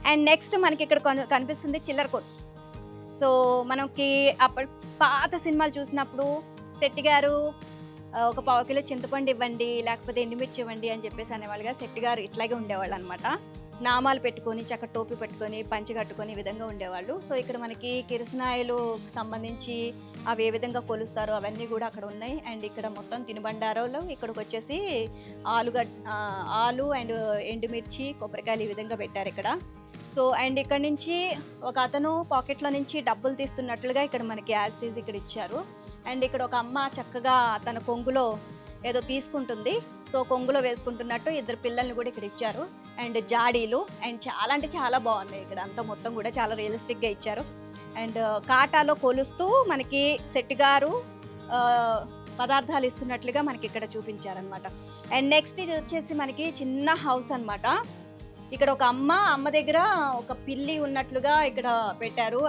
And next మనకి ఇక్కడ కనిపిస్తుంది చిల్లర కొట్టు. సో మనకి అప్పటి పాత సినిమాలు చూసినప్పుడు శెట్టి గారు ఒక పావు కిలో చింతపండు ఇవ్వండి, లేకపోతే ఎండుమిర్చి ఇవ్వండి అని చెప్పేసి అనేవాళ్ళుగా. శెట్టి గారు ఇట్లాగే ఉండేవాళ్ళు అనమాట. నామాలు పెట్టుకొని, చక్క టోపీ పెట్టుకొని, పంచె కట్టుకొని ఈ విధంగా ఉండేవాళ్ళు. సో ఇక్కడ మనకి కిరసనాయిలు సంబంధించి అవి ఏ విధంగా కొలుస్తారో అవన్నీ కూడా అక్కడ ఉన్నాయి. అండ్ ఇక్కడ మొత్తం తినుబండారాలు, ఇక్కడికి వచ్చేసి ఆలు అండ్ ఎండుమిర్చి, కొబ్బరికాయలు ఈ విధంగా పెట్టారు ఇక్కడ. సో అండ్ ఇక్కడ నుంచి ఒక అతను పాకెట్లో నుంచి డబ్బులు తీస్తున్నట్లుగా ఇక్కడ మనకి యాజ్ టీజ్ ఇక్కడ ఇచ్చారు. అండ్ ఇక్కడ ఒక అమ్మ చక్కగా తన కొంగులో ఏదో తీసుకుంటుంది. సో కొంగులో వేసుకుంటున్నట్టు ఇద్దరు పిల్లల్ని కూడా ఇక్కడ ఇచ్చారు. అండ్ జాడీలు అండ్ చాలా అంటే చాలా బాగున్నాయి ఇక్కడ అంతా మొత్తం కూడా చాలా రియలిస్టిక్గా ఇచ్చారు. అండ్ కాటాలో కొలుస్తూ మనకి శెట్టి గారు పదార్థాలు ఇస్తున్నట్లుగా మనకి ఇక్కడ చూపించారనమాట. అండ్ నెక్స్ట్ ఇది వచ్చేసి మనకి చిన్న హౌస్ అనమాట. ఇక్కడ ఒక అమ్మ దగ్గర ఒక పిల్లి ఉన్నట్లుగా ఇక్కడ పెట్టారు.